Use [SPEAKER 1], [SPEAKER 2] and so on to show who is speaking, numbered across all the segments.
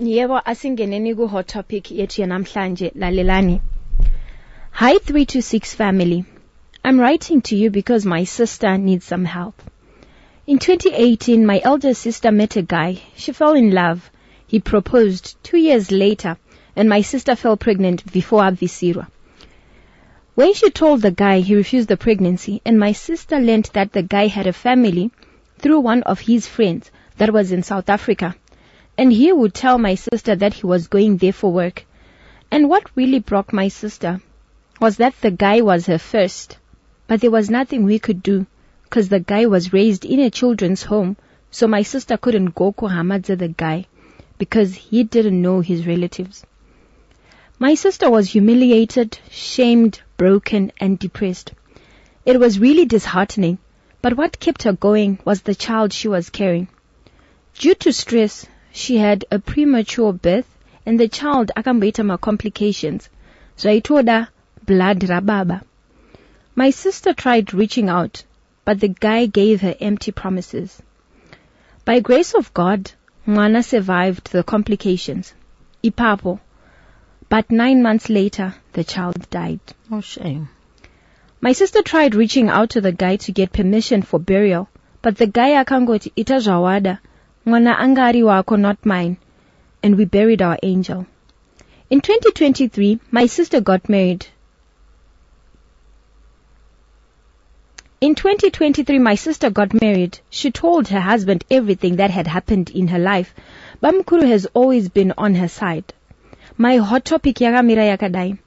[SPEAKER 1] Yebo asingeneni ku hot topic yethu yanamhlanje lalelani. Hi 326 family. I'm writing to you because my sister needs some help. In 2018, my elder sister met a guy. She fell in love. He proposed 2 years later, and my sister fell pregnant before Abvisirwa. When she told the guy, he refused the pregnancy, and my sister learned that the guy had a family through one of his friends that was in South Africa. And he would tell my sister that he was going there for work. And what really broke my sister was that the guy was her first. But there was nothing we could do, because the guy was raised in a children's home, so my sister couldn't go kuhamadza the guy, because he didn't know his relatives. My sister was humiliated, shamed, broken, and depressed. It was really disheartening, but what kept her going was the child she was carrying. Due to stress, she had a premature birth, and the child akamboita complications. Zvaitoda blood rababa. My sister tried reaching out, but the guy gave her empty promises. By grace of God, mwana survived the complications. Ipapo. But 9 months later, the child died.
[SPEAKER 2] Oh, shame.
[SPEAKER 1] My sister tried reaching out to the guy to get permission for burial, but the guy akangoti ita zawada. Mwana angari wako, not mine. And we buried our angel. In 2023, my sister got married. In 2023, my sister got married. She told her husband everything that had happened in her life. Bamkuru has always been on her side. My hot topic yakamira yakadai.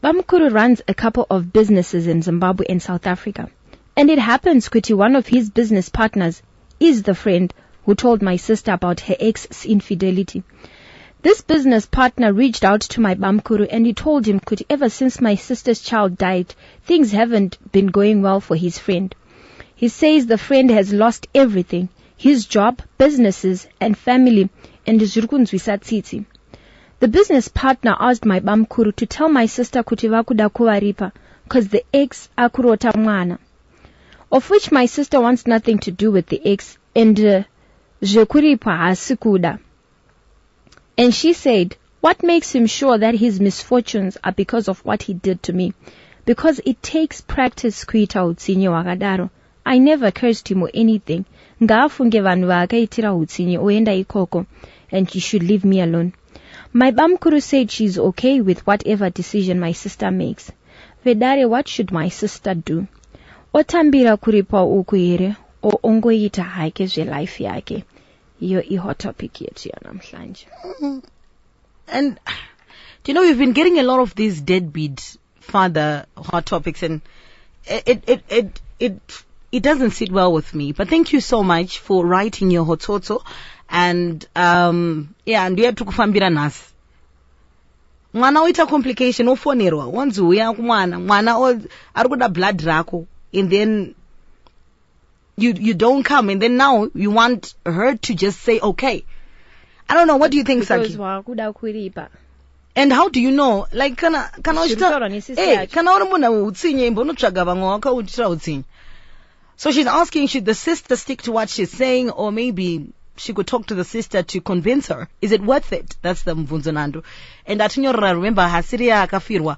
[SPEAKER 1] Bamkuru runs a couple of businesses in Zimbabwe and South Africa. And it happens kuti one of his business partners is the friend who told my sister about her ex's infidelity. This business partner reached out to my Bamkuru and he told him kuti ever since my sister's child died, things haven't been going well for his friend. He says the friend has lost everything, his job, businesses, and family, and zvirukunzwisa tsitsi. The business partner asked my Bamkuru to tell my sister kuti vakuda kuvaripa, cause the ex akurota mwana. Of which my sister wants nothing to do with the ex, and Zvekuripa hasikuda. And she said, what makes him sure that his misfortunes are because of what he did to me? Because it takes practice kuita utsinye wakadaro. I never cursed him or anything. Ngaafunge vanhu vaakaitira utsinye oenda ikoko, and he should leave me alone. My Bamkuru said she's okay with whatever decision my sister makes. Vedare, what should my sister do? Otambira kuripa uku here, o ongoita hake zve life yake. Iyo hot topic yetu ya namhlanje.
[SPEAKER 2] And do you know, we've been getting a lot of these deadbeat father hot topics, and it doesn't sit well with me. But thank you so much for writing your hototo. And yeah, ndiye tukufambira nasi. Mwana oita complication ofonerwa wanzi uya mwana arikuda blood rako, and then you don't come, and then now you want her to just say okay. I don't know, what do you think, Saki? And how do you know? Like kana utsinye mbonotsvaga vamwe vakautira utsinye. So she's asking, should the sister stick to what she's saying, or maybe she could talk to the sister to convince her? Is it worth it? That's the mvunzonando. And atinyorora, remember, hasiria akafirwa.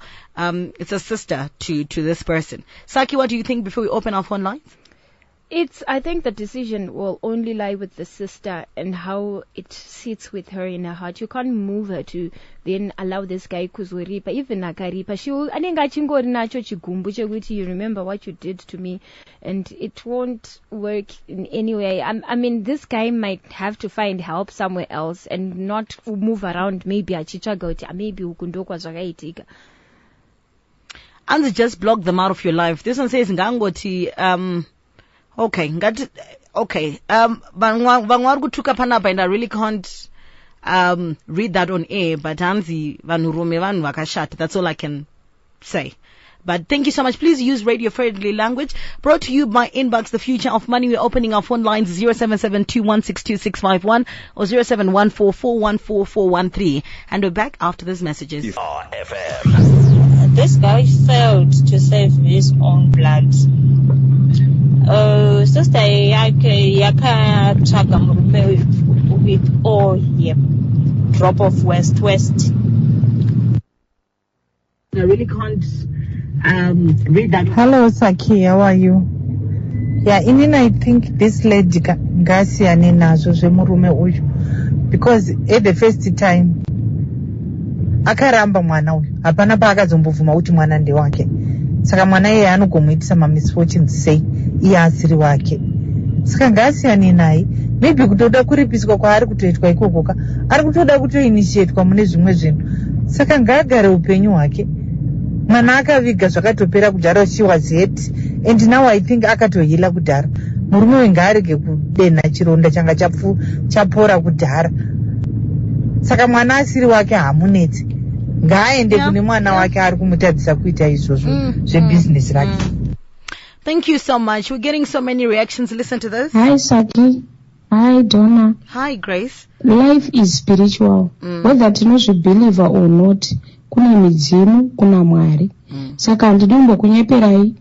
[SPEAKER 2] It's a sister to this person. Saki, what do you think before we open our phone lines?
[SPEAKER 1] I think the decision will only lie with the sister and how it sits with her in her heart. You can't move her to then allow this guy kuzuripa, even nakaripa. She will, you remember what you did to me, and it won't work in any way. I mean, this guy might have to find help somewhere else and not move around, maybe achichagoti, maybe ukundokwa zvakaitika.
[SPEAKER 2] And just block them out of your life. This one says, ngangoti, okay, vamwari kutuka panapa, and I really can't read that on air, but hanzi vanurume vanhu vakashata. That's all I can say. But thank you so much. Please use radio-friendly language. Brought to you by Inbox, the future of money. We're opening our phone lines 0772162651 or 0714414413. And we're back after these messages.
[SPEAKER 3] RFM. This guy failed to save his own blood. Sister yake yakatsvaga murume with oil. drop of west.
[SPEAKER 2] I really can't read that.
[SPEAKER 4] Hello, Saki, how are you? Yeah, I think this lady ngasiyane nazvo zvemurume uyu, because at the first time akaramba mwana uyu, hapana paakazombovhuma kuti mwana ndewake. Saka mwana iye anogomuitisa misfortunes sei iye asiri wake. Saka ngasiyane naye, maybe kutoda kuripiswa kwaari kutoitwa ikokoka, ari kutoda kutoinitiatwa mune zvimwe zvinhu. Saka ngaagare upenyu hwake. Mwana akaviga zvakatopera kudhara, she was hurt, and now I think akatohila kudhara. Murume uyu ngaarege kudenha chironda changa chapora kudhara. Saka mwana asiri wake hamunetsi, ngaaende kune mwana wake ari kumutadzisa kuita izvozvo zvebusiness rake.
[SPEAKER 2] Thank you so much. We're getting so many reactions. Listen to this.
[SPEAKER 5] Hi, Saki. Hi, Donna.
[SPEAKER 2] Hi, Grace.
[SPEAKER 5] Life is spiritual. Whether tinozvibeliever or not, kuna midzimu, kuna Mwari. Saka handidi kumbokunyeperai.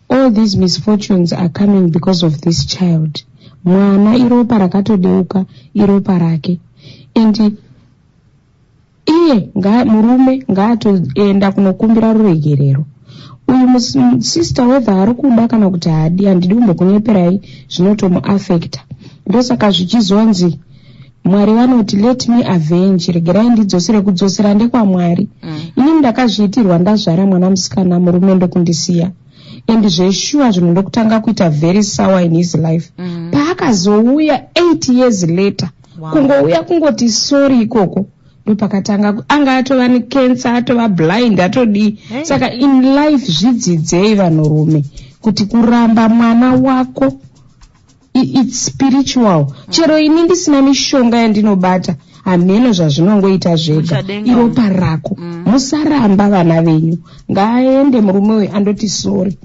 [SPEAKER 5] All these misfortunes are coming because of this child. Mwana iropa rakatodeuka, iropa rake. And iye murume ngaatoenda kunokumbira ruregerero. Uyu sister whether ari kuda kana kuti haadi, handidi kumbokunyeperai, zvinotomuaffecta. Ndosaka zvichizonzi Mwari vanoti let me avenge, regerai ndidzosere, kudzosera ndekwaMwari. Ini ndakazviitirwa ndazvara mwana musikana, murume ndokundisiya. And zveshuwa zvinhu ndokutanga kuita very sour in his life. Paakazouya 8 years later, kungouya kungoti sorry ikoko, ndopakatanga anga atova necancer, atova blind, atodii. Saka in life zvidzidzei vanhurume kuti kuramba mwana wako it's spiritual. Chero ini ndisina mishonga yandinobata, hameno zvazvinongoita zvega, iropa rako. Musaramba vana venyu, ngaaende murume uyu andoti sorry,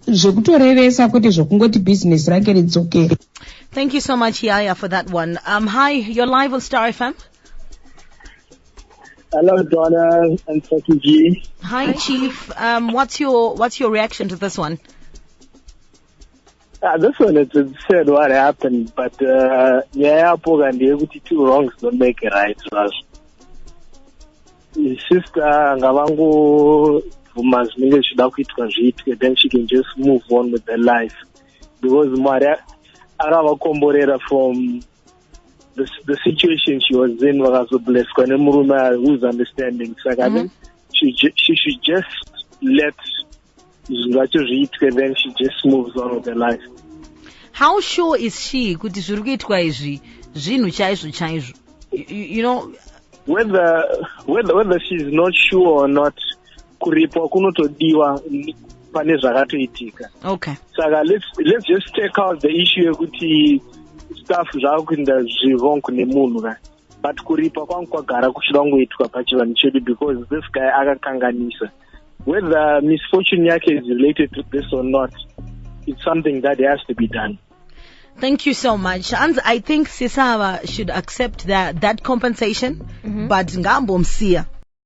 [SPEAKER 5] zvekutorevesa kuti zvokungoti business rake ridzokere.
[SPEAKER 2] Thank you so much, Yaya, for that one. Hi, you're live on Star FM.
[SPEAKER 6] Hello, Donna and Saki G.
[SPEAKER 2] Hi, Chief. What's your reaction to this one?
[SPEAKER 6] This one, it's sad what happened, but yeah, two wrongs don't make it right. Sister, ngavangu vumazinenge zvida kuitwa zviitwe, then she can just move on with her life, because Maria aravakomborera from the situation she was in, vakazoblessed kwane murume who's understanding. So I think she should just let zvacho zviitwe, then she just moves on with her life.
[SPEAKER 2] How sure is she kuti zviri kuitwa izvi zvinhu chaizvo? You know,
[SPEAKER 6] whether she's not sure or not, kuripwa kunotodiwa pane zvakatoitika.
[SPEAKER 2] Okay.
[SPEAKER 6] Saka let's just take out the issue yekuti stuff zvakuinda zvivong kune munhu ka, but kuripa kwangu kwagara kuchida kungoitwa pachivanhu chedu, because this guy akakanganisa. Whether misfortune yake is related to this or not, it's something that has to be done.
[SPEAKER 2] Thank you so much. And I think Sisava should accept that compensation, but ngambomsiya.